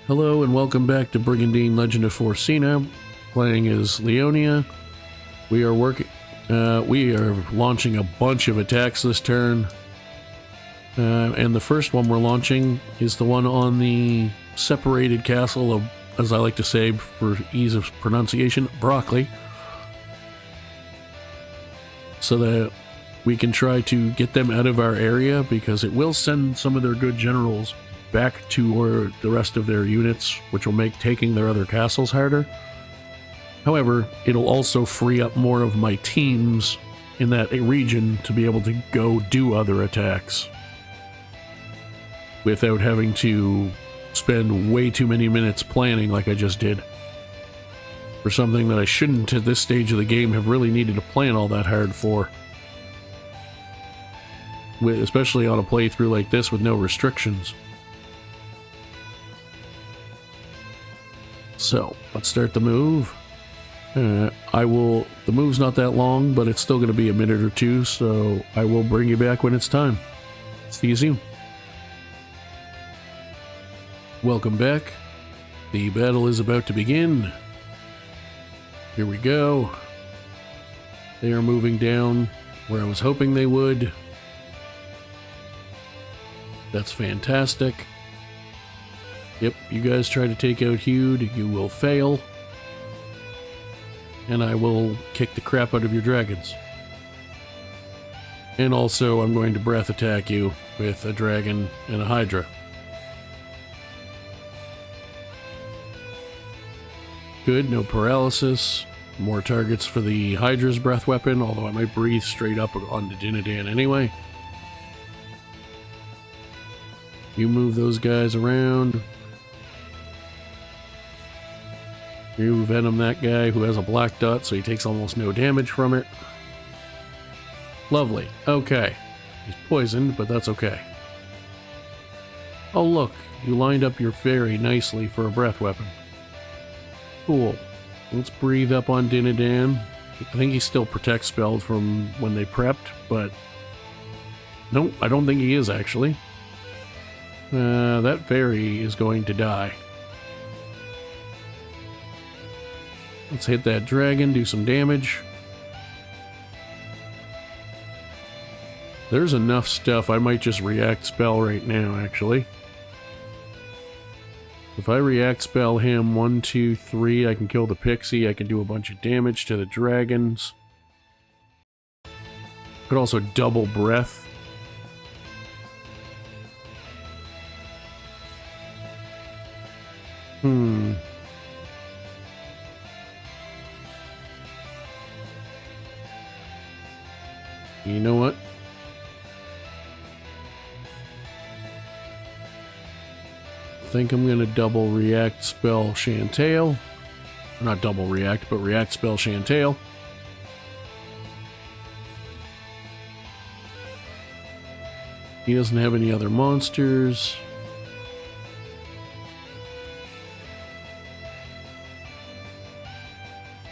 Hello and welcome back to Brigandine Legend of Forsena, playing as Leonia. We are launching a bunch of attacks this turn. And the first one we're launching is the one on the separated castle of, as I like to say for ease of pronunciation, Broccoli. So that we can try to get them out of our area, because it will send some of their good generals back to the rest of their units, which will make taking their other castles harder. However, it'll also free up more of my teams in that region to be able to go do other attacks without having to spend way too many minutes planning like I just did for something that I shouldn't at this stage of the game have really needed to plan all that hard for, especially on a playthrough like this with no restrictions. So, let's start the move. The move's not that long, but it's still going to be a minute or two, so I will bring you back when it's time. See you soon. Welcome back. The battle is about to begin. Here we go. They are moving down where I was hoping they would. That's fantastic. Yep, you guys try to take out Hewd, you will fail. And I will kick the crap out of your dragons. And also, I'm going to breath attack you with a dragon and a hydra. Good, no paralysis. More targets for the hydra's breath weapon, although I might breathe straight up onto Dinadan anyway. You move those guys around. You venom that guy who has a black dot, so he takes almost no damage from it. Lovely. Okay. He's poisoned, but that's okay. Oh look, you lined up your fairy nicely for a breath weapon. Cool. Let's breathe up on Dinadan. I think he's still protect spelled from when they prepped, but... Nope, I don't think he is actually. That fairy is going to die. Let's hit that dragon, do some damage. There's enough stuff, I might just react spell right now, actually. If I react spell him, 1, 2, 3, I can kill the pixie, I can do a bunch of damage to the dragons. Could also double breath. You know what? I think I'm gonna double react spell Chantail. Not double react, but react spell Chantail. He doesn't have any other monsters.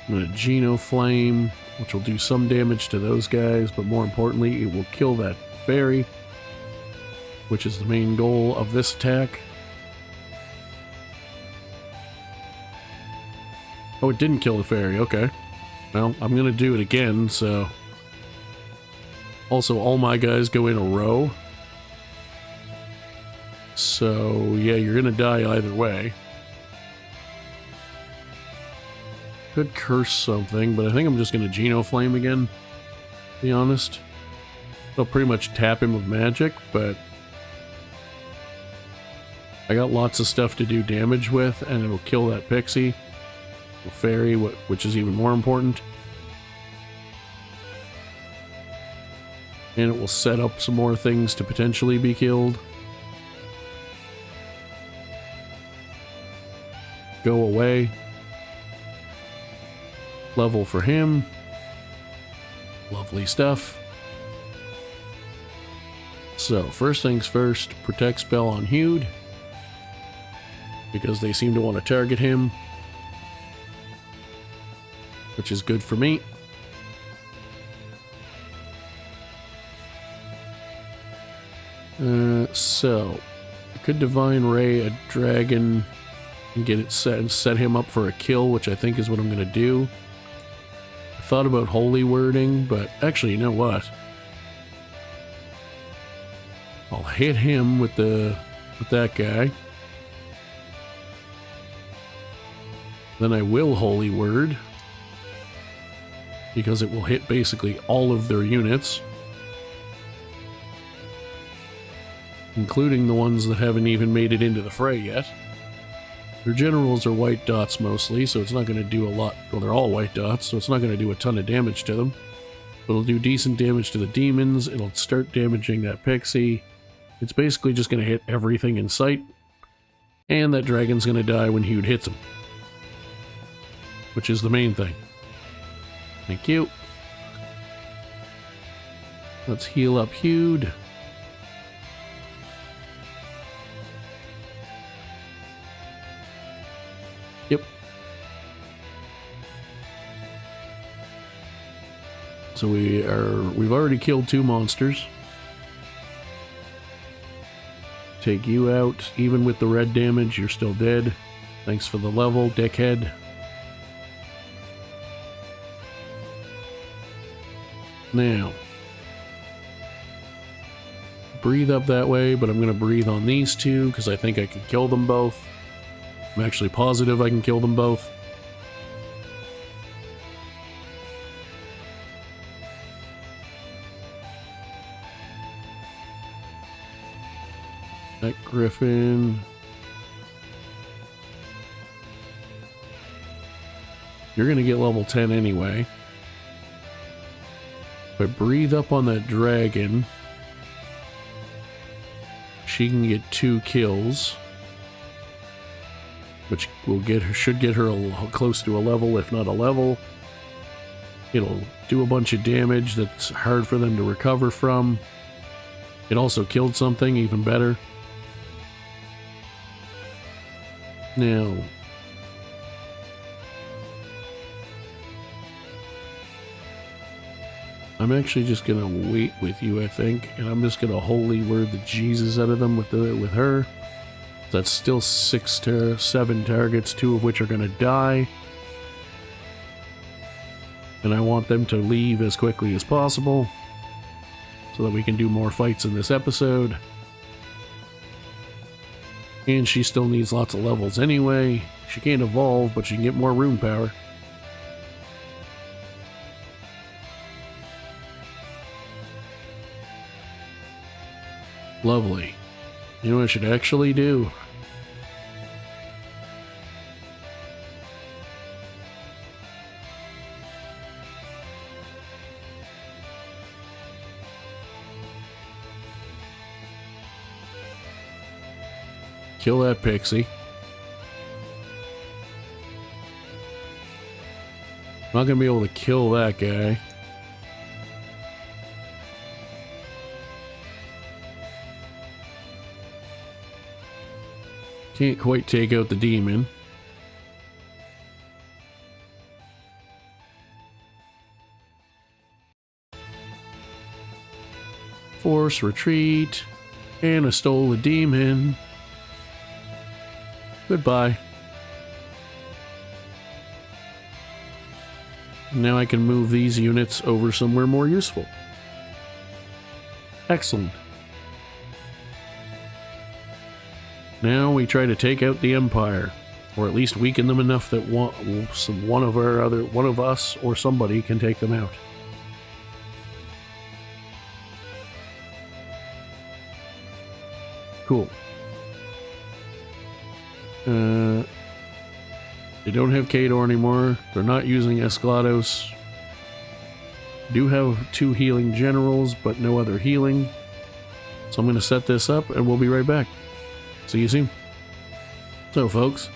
I'm gonna Geno Flame, which will do some damage to those guys, but more importantly, it will kill that fairy, which is the main goal of this attack. Oh, it didn't kill the fairy, okay. Well, I'm gonna do it again, so... Also, all my guys go in a row. So, yeah, you're gonna die either way. Could curse something, but I think I'm just going to Geno Flame again, to be honest. I'll pretty much tap him with magic, but I got lots of stuff to do damage with, and it'll kill that pixie, the fairy, which is even more important. And it will set up some more things to potentially be killed. Go away. Level for him. Lovely stuff. So, first things first, protect spell on Hewd, because they seem to want to target him, which is good for me. So, I could Divine Ray a dragon and get it set and set him up for a kill, which I think is what I'm going to do. I thought about holy wording, but actually, you know what? I'll hit him with that guy. Then I will holy word, because it will hit basically all of their units, including the ones that haven't even made it into the fray yet. Their generals are white dots mostly, so it's not going to do a lot. Well, they're all white dots, so it's not going to do a ton of damage to them. But it'll do decent damage to the demons. It'll start damaging that pixie. It's basically just going to hit everything in sight. And that dragon's going to die when Hewd hits him, which is the main thing. Thank you. Let's heal up Hewd. Yep. So we've already killed 2 monsters. Take you out. Even with the red damage, you're still dead. Thanks for the level, dickhead. Now, breathe up that way, but I'm going to breathe on these 2 because I think I can kill them both. I'm actually positive I can kill them both. That griffin. You're going to get level 10 anyway. If I breathe up on that dragon, she can get 2 kills, which will should get her close to a level, if not a level. It'll do a bunch of damage that's hard for them to recover from. It also killed something, even better. Now, I'm actually just gonna wait with you, I think, and I'm just gonna holy word the Jesus out of them with her. That's still 7 targets, 2 of which are gonna die, and I want them to leave as quickly as possible so that we can do more fights in this episode. And she still needs lots of levels anyway. She can't evolve, but she can get more rune power. Lovely. You know what I should actually do? Kill that pixie. I'm not gonna be able to kill that guy. Can't quite take out the demon. Force retreat. And I stole a demon. Goodbye. Now I can move these units over somewhere more useful. Excellent. Now we try to take out the Empire, or at least weaken them enough that one of us or somebody can take them out. Cool. They don't have Kador anymore. They're not using Esclados. Do have 2 healing generals, but no other healing. So I'm going to set this up, and we'll be right back. See you soon. So, folks,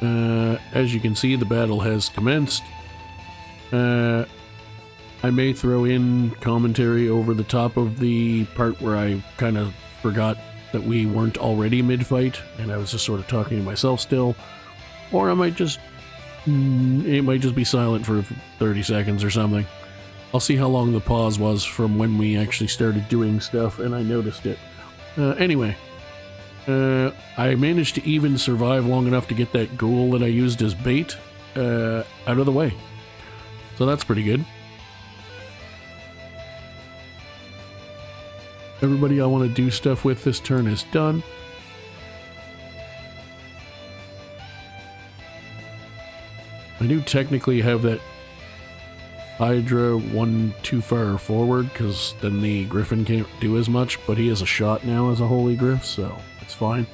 as you can see, the battle has commenced. I may throw in commentary over the top of the part where I kind of forgot that we weren't already mid-fight, and I was just sort of talking to myself still. Or I might just... it might just be silent for 30 seconds or something. I'll see how long the pause was from when we actually started doing stuff, and I noticed it. Anyway, I managed to even survive long enough to get that ghoul that I used as bait out of the way. So that's pretty good. Everybody I want to do stuff with this turn is done. I do technically have that Hydra one too far forward, because then the Griffin can't do as much, but he has a shot now as a Holy Griff, so it's fine.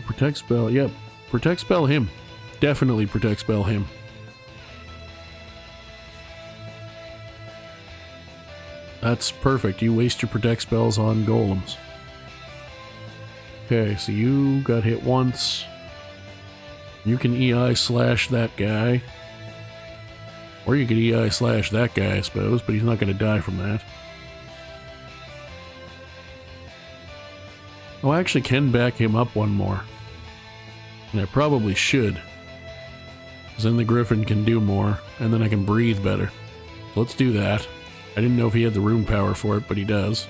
Protect spell, yep. Protect spell him. Definitely protect spell him. That's perfect. You waste your protect spells on golems. Okay, so you got hit once. You can EI slash that guy. Or you could EI slash that guy, I suppose, but he's not going to die from that. Oh, I actually can back him up one more. And I probably should. Because then the Griffin can do more, and then I can breathe better. So let's do that. I didn't know if he had the rune power for it, but he does.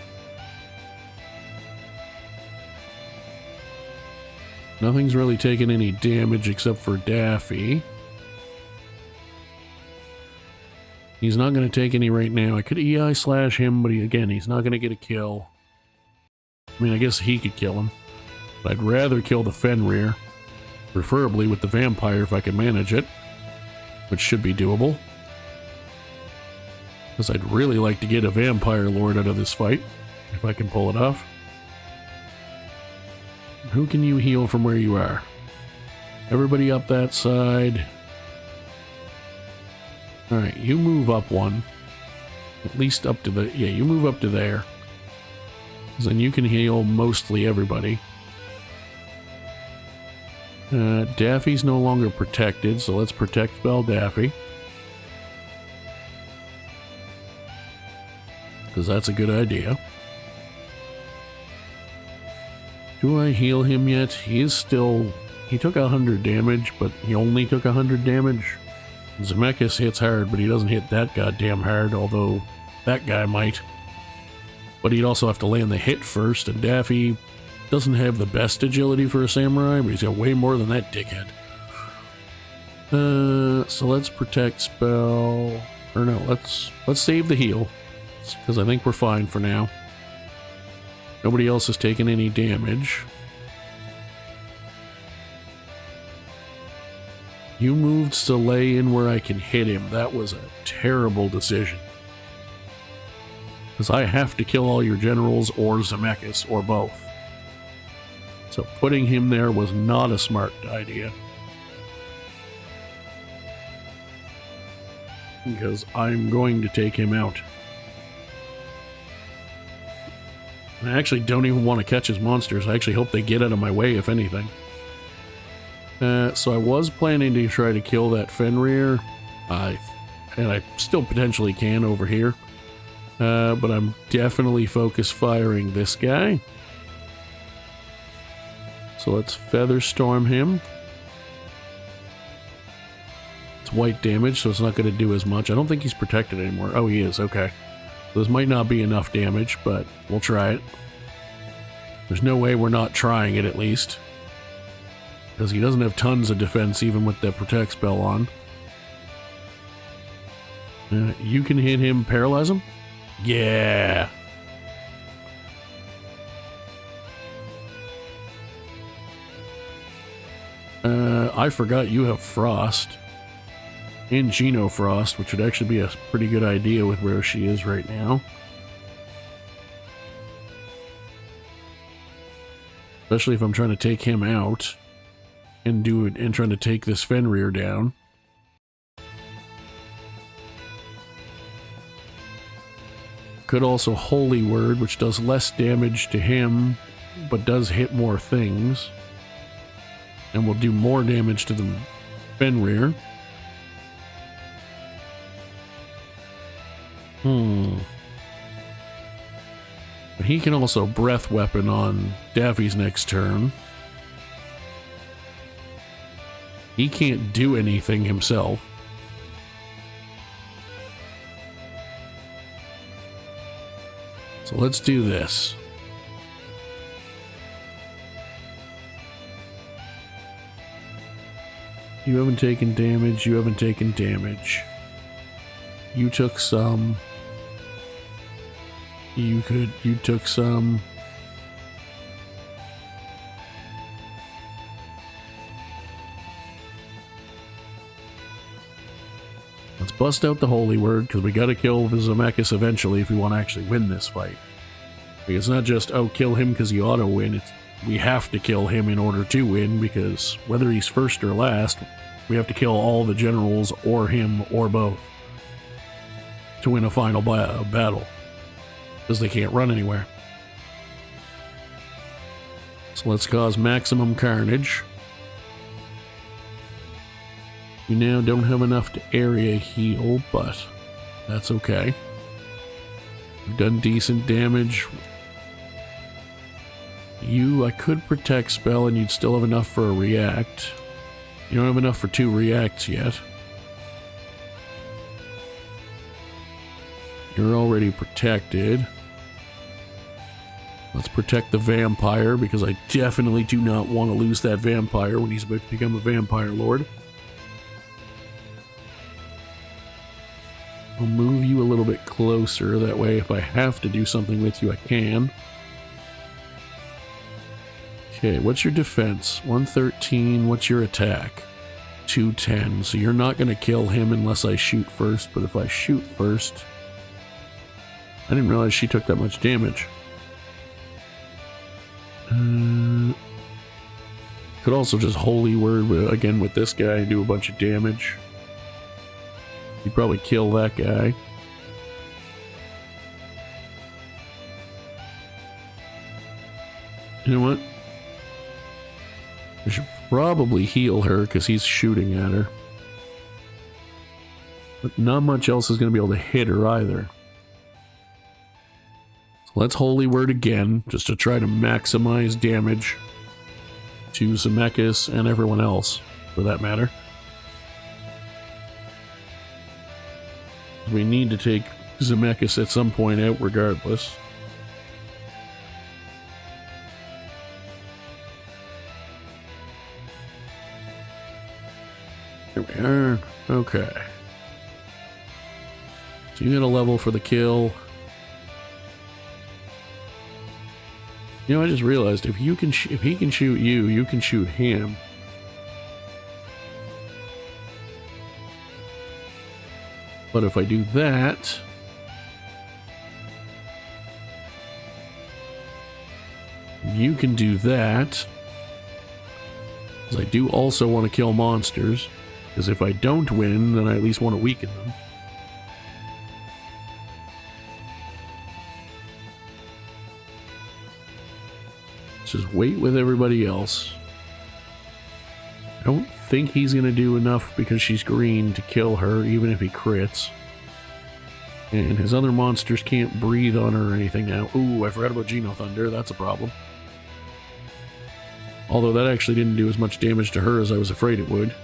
Nothing's really taken any damage except for Daffy. He's not going to take any right now. I could EI slash him, but he's not going to get a kill. I mean, I guess he could kill him. But I'd rather kill the Fenrir. Preferably with the vampire if I can manage it. Which should be doable. Because I'd really like to get a vampire lord out of this fight. If I can pull it off. Who can you heal from where you are? Everybody up that side. Alright, you move up one. At least up to the... Yeah, you move up to there. Because then you can heal mostly everybody. Daffy's no longer protected, so let's protect spell Daffy. Because that's a good idea. Do I heal him yet? He is still... He took 100 damage, but he only took 100 damage. Zemeckis hits hard, but he doesn't hit that goddamn hard, although that guy might. But he'd also have to land the hit first, and Daffy doesn't have the best agility for a samurai, but he's got way more than that dickhead. So let's protect spell... Or no, let's save the heal, because I think we're fine for now. Nobody else has taken any damage. You moved Soleil in where I can hit him. That was a terrible decision. Because I have to kill all your generals or Zemeckis, or both. So putting him there was not a smart idea. Because I'm going to take him out. I actually don't even want to catch his monsters. I actually hope they get out of my way, if anything. So I was planning to try to kill that Fenrir. And I still potentially can over here. But I'm definitely focus firing this guy. So let's Feather Storm him. It's white damage, so it's not going to do as much. I don't think he's protected anymore. Oh, he is. Okay. This might not be enough damage, but we'll try it. There's no way we're not trying it, at least. Because he doesn't have tons of defense, even with the protect spell on. You can hit him, paralyze him? Yeah! I forgot you have Frost. And Geno Frost, which would actually be a pretty good idea with where she is right now. Especially if I'm trying to take him out and trying to take this Fenrir down. Could also Holy Word, which does less damage to him, but does hit more things. And will do more damage to the Fenrir. But he can also breath weapon on Daffy's next turn. He can't do anything himself. So let's do this. You haven't taken damage, you haven't taken damage. You took some. You took some. Let's bust out the holy word, because we gotta kill the Zemeckis eventually if we want to actually win this fight. It's not just, oh, kill him because you auto-win, it's we have to kill him in order to win, because whether he's first or last, we have to kill all the generals, or him, or both, to win a final battle, because they can't run anywhere. So let's cause maximum carnage. We now don't have enough to area heal, but that's okay. We've done decent damage. You, I could protect spell and you'd still have enough for a react. You don't have enough for 2 reacts yet. You're already protected. Let's protect the vampire, because I definitely do not want to lose that vampire when he's about to become a vampire lord. I'll move you a little bit closer, that way if I have to do something with you, I can. Okay, what's your defense? 113. What's your attack? 210. So you're not going to kill him unless I shoot first, but if I shoot first... I didn't realize she took that much damage. Could also just holy word again with this guy and do a bunch of damage. You'd probably kill that guy. You know what? I should probably heal her because he's shooting at her. But not much else is going to be able to hit her either. So let's holy word again, just to try to maximize damage to Zemeckis and everyone else, for that matter. We need to take Zemeckis at some point out regardless. Here we are. Okay. So you get a level for the kill. You know, I just realized if he can shoot you, you can shoot him. But if I do that, you can do that. Because I do also want to kill monsters. Because if I don't win, then I at least want to weaken them. Let's just wait with everybody else. I don't think he's going to do enough because she's green to kill her, even if he crits. And his other monsters can't breathe on her or anything now. Ooh, I forgot about Geno Thunder. That's a problem. Although that actually didn't do as much damage to her as I was afraid it would.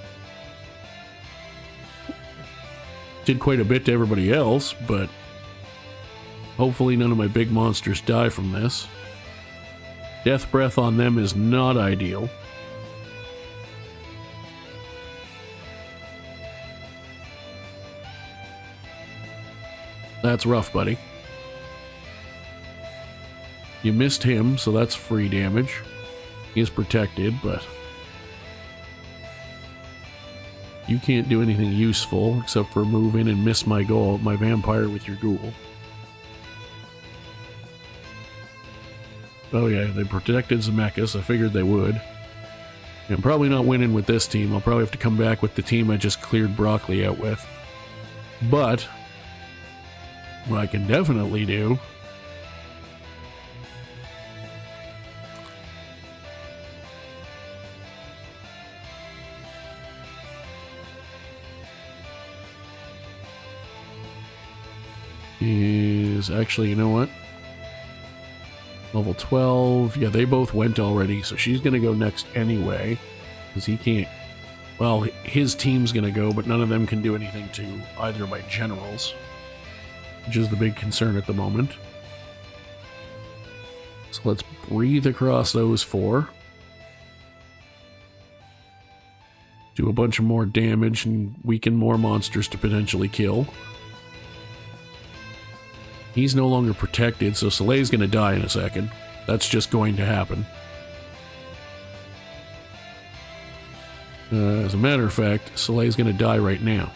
Did quite a bit to everybody else, but hopefully none of my big monsters die from this. Death breath on them is not ideal. That's rough, buddy. You missed him, so that's free damage. He is protected, but you can't do anything useful except for move in and miss my goal, my vampire with your ghoul. Oh yeah, they protected Zemeckis. I figured they would. I'm probably not winning with this team. I'll probably have to come back with the team I just cleared Broccoli out with. But what I can definitely do is actually, you know what? Level 12. Yeah, they both went already, so she's going to go next anyway. Because he can't... Well, his team's going to go, but none of them can do anything to either of my generals. Which is the big concern at the moment. So let's breathe across those 4. Do a bunch of more damage and weaken more monsters to potentially kill. He's no longer protected, so Soleil's gonna die in a second. That's just going to happen. As a matter of fact, Soleil's gonna die right now.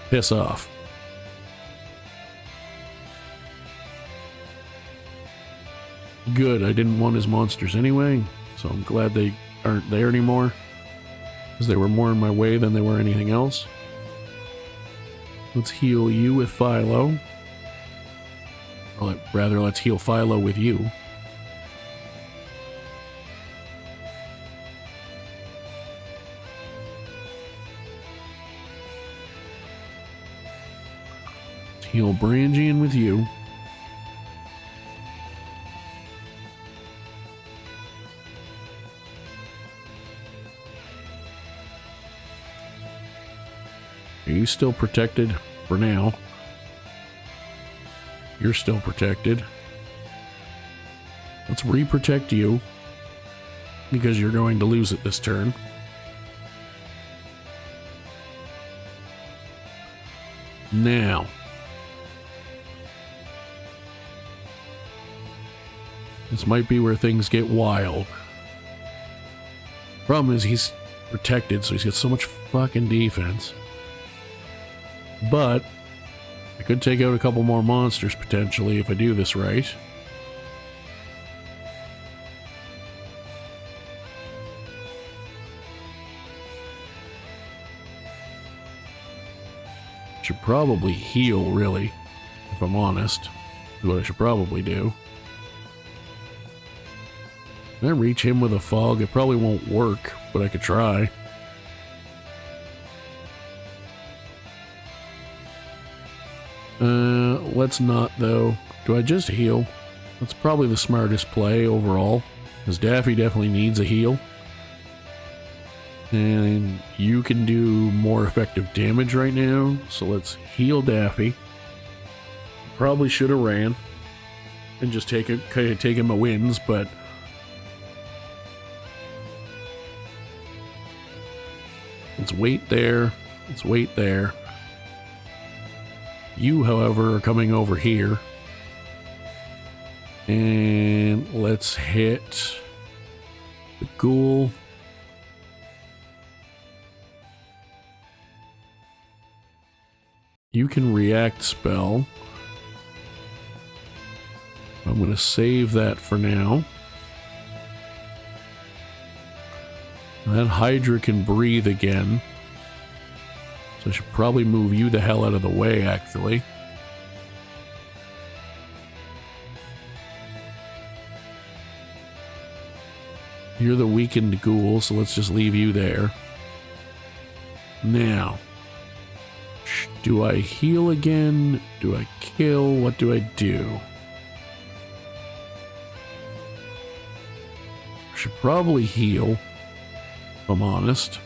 Piss off. Good, I didn't want his monsters anyway, so I'm glad they aren't there anymore. Because they were more in my way than they were anything else. Let's heal you with Philo. Or rather, let's heal Philo with you. Let's heal Brigandine with you. Are you still protected for now? You're still protected. Let's re-protect you, because you're going to lose it this turn. Now. This might be where things get wild. Problem is he's protected, so he's got so much fucking defense. But I could take out a couple more monsters potentially if I do this right. Should probably heal, really, if I'm honest. Is what I should probably do. Can I reach him with a fog? It probably won't work, but I could try. Let's not, though. Do I just heal? That's probably the smartest play overall, because Daffy definitely needs a heal. And you can do more effective damage right now, so let's heal Daffy. Probably should have ran and just taken my wins, but let's wait there. Let's wait there. You, however, are coming over here. And let's hit the ghoul. You can react spell. I'm going to save that for now. That Hydra can breathe again. So I should probably move you the hell out of the way, actually. You're the weakened ghoul, so let's just leave you there. Now, do I heal again? Do I kill? What do I do? Should probably heal, if I'm honest.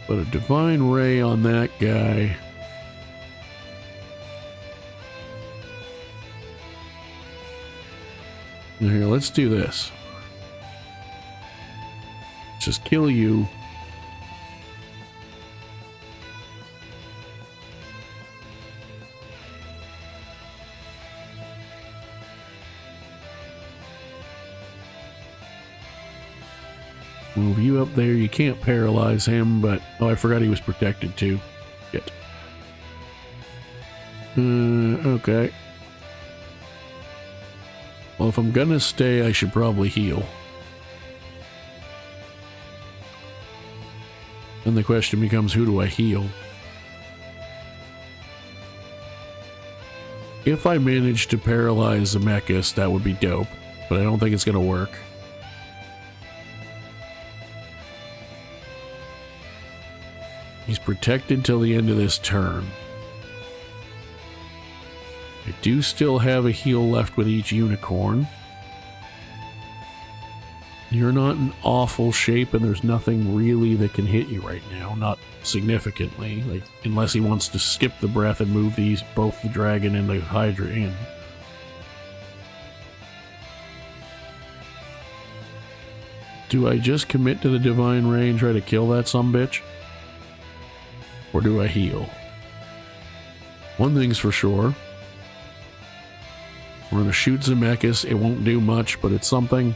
But a Divine Ray on that guy. Here, let's do this. Just kill you. Move you up there. You can't paralyze him, but... Oh, I forgot he was protected too. Shit. Okay. Well, if I'm gonna stay, I should probably heal. Then the question becomes, who do I heal? If I manage to paralyze Zemeckis, that would be dope, but I don't think it's gonna work. He's protected till the end of this turn. I do still have a heal left with each unicorn. You're not in awful shape, and there's nothing really that can hit you right now. Not significantly, like unless he wants to skip the breath and move these both the dragon and the Hydra in. Do I just commit to the Divine Ray and try to kill that sumbitch? Or do I heal? One thing's for sure. We're gonna shoot Zemeckis. It won't do much, but it's something.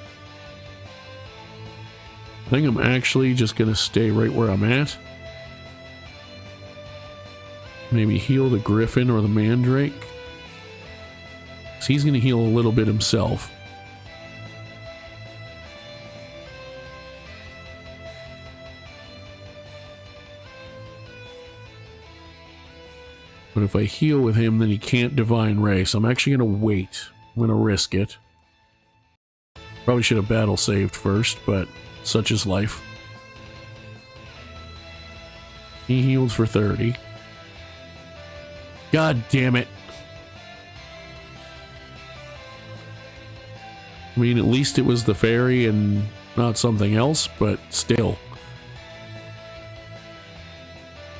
I think I'm actually just gonna stay right where I'm at. Maybe heal the Griffin or the Mandrake. 'Cause he's gonna heal a little bit himself. But if I heal with him, then he can't Divine Ray, so I'm actually going to wait. I'm going to risk it. Probably should have battle saved first, but such is life. He healed for 30. God damn it. I mean, at least it was the fairy and not something else, but still.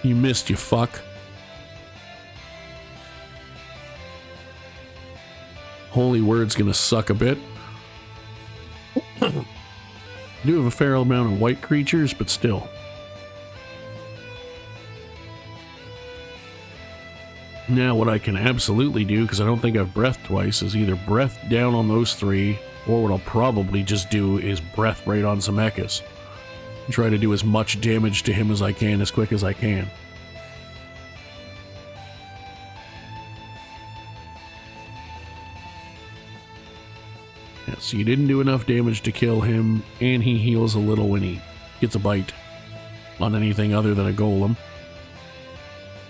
You missed, you fuck. Holy Word's gonna suck a bit. I do have a fair amount of white creatures, but still. Now what I can absolutely do, because I don't think I've breathed twice, is either breath down on those three, or what I'll probably just do is breath right on Zemeckis. Try to do as much damage to him as I can, as quick as I can. So you didn't do enough damage to kill him, and he heals a little when he gets a bite on anything other than a golem.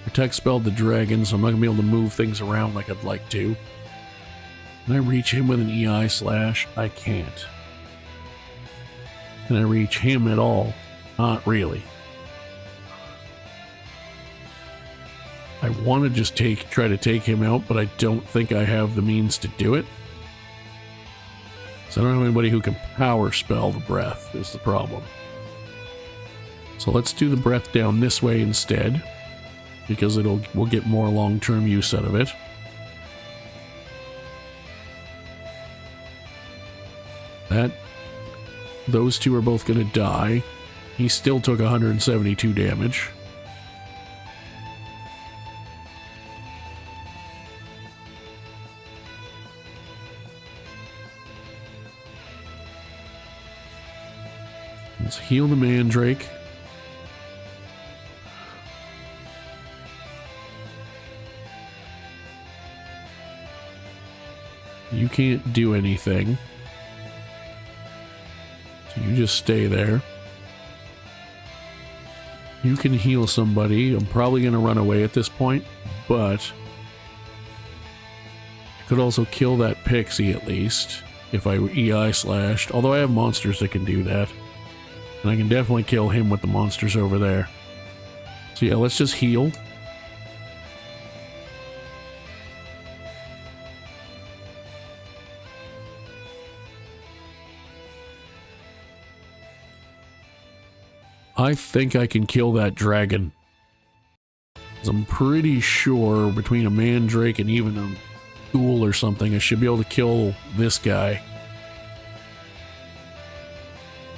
Protect spelled the dragon, so I'm not going to be able to move things around like I'd like to. Can I reach him with an EI slash? I can't. Can I reach him at all? Not really. I want to just try to take him out, but I don't think I have the means to do it. So I don't have anybody who can power spell the breath is the problem. So let's do the breath down this way instead, because we'll get more long-term use out of it. Those two are both going to die. He still took 172 damage. Let's heal the Mandrake. You can't do anything. So you just stay there. You can heal somebody. I'm probably going to run away at this point, but I could also kill that pixie at least if I EI slashed, although I have monsters that can do that. And I can definitely kill him with the monsters over there. So yeah, let's just heal. I think I can kill that dragon. 'Cause I'm pretty sure between a Mandrake and even a Ghoul or something, I should be able to kill this guy.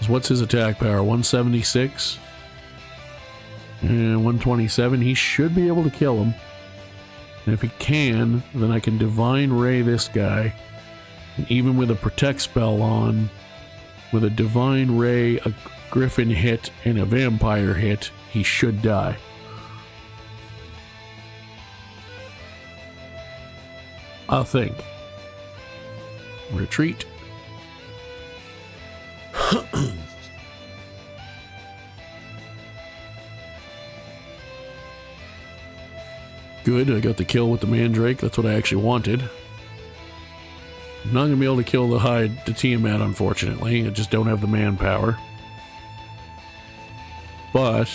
What's his attack power? 176? And 127. He should be able to kill him. And if he can, then I can Divine Ray this guy. And even with a Protect spell on, with a Divine Ray, a Griffin hit, and a Vampire hit, he should die. I think. Retreat. Good, I got the kill with the Mandrake. That's what I actually wanted. I'm not going to be able to kill the Tiamat, unfortunately. I just don't have the manpower. But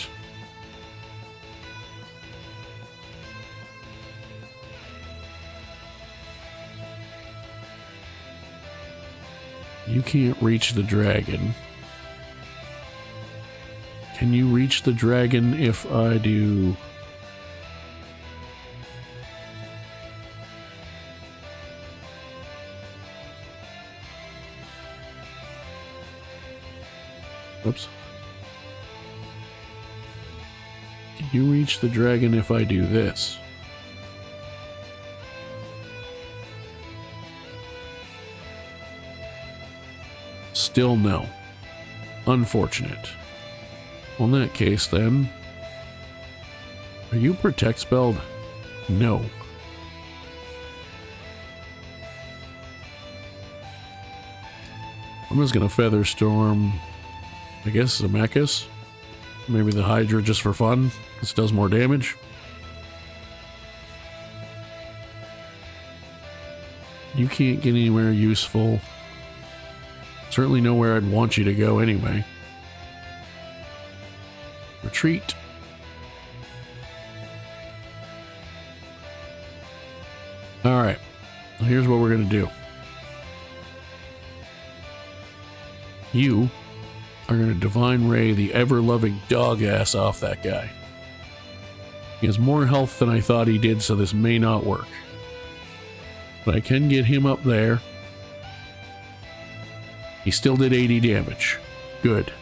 you can't reach the dragon. Can you reach the dragon if I do? Oops. Can you reach the dragon if I do this? Still no. Unfortunate. Well, in that case, then... Are you protect spelled? No. I'm just gonna Feather Storm, I guess, Zemeckis. Maybe the Hydra just for fun. This does more damage. You can't get anywhere useful. Certainly nowhere I'd want you to go anyway. Retreat. Alright. Here's what we're going to do. You are going to Divine Ray the ever-loving dog ass off that guy. He has more health than I thought he did, so this may not work. But I can get him up there. He still did 80 damage. Good.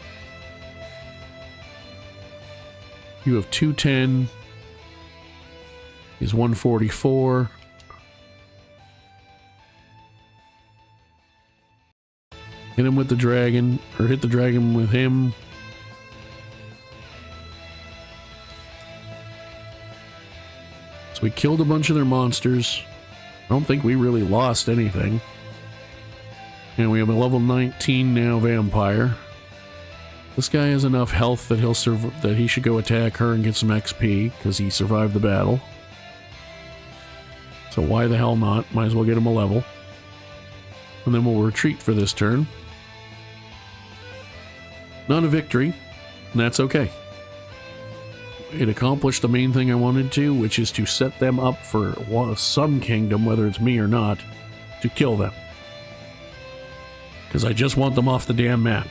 You have 210. He's 144. Hit him with the dragon, or hit the dragon with him. So we killed a bunch of their monsters. I don't think we really lost anything. And we have a level 19 now vampire. This guy has enough health that that he should go attack her and get some XP because he survived the battle. So why the hell not? Might as well get him a level. And then we'll retreat for this turn. Not a victory, and that's okay. It accomplished the main thing I wanted to, which is to set them up for some kingdom, whether it's me or not, to kill them. Because I just want them off the damn map.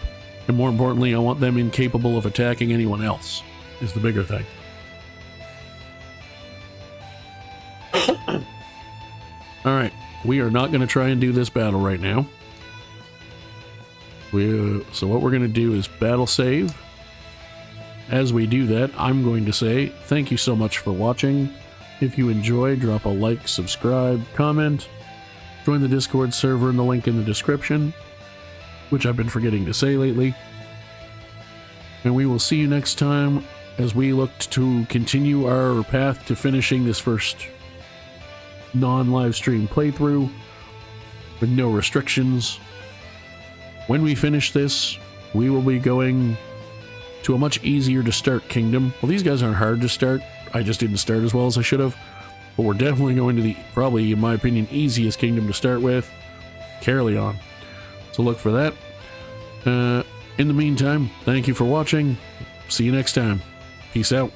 And more importantly, I want them incapable of attacking anyone else, is the bigger thing. Alright, we are not going to try and do this battle right now. So what we're going to do is battle save. As we do that, I'm going to say thank you so much for watching. If you enjoyed, drop a like, subscribe, comment, join the Discord server in the link in the description, which I've been forgetting to say lately. And we will see you next time as we look to continue our path to finishing this first non-live stream playthrough with no restrictions. When we finish this, we will be going to a much easier to start kingdom. Well, these guys aren't hard to start. I just didn't start as well as I should have. But we're definitely going to the, probably in my opinion, easiest kingdom to start with, Caerleon. So look for that. In the meantime, thank you for watching. See you next time. Peace out.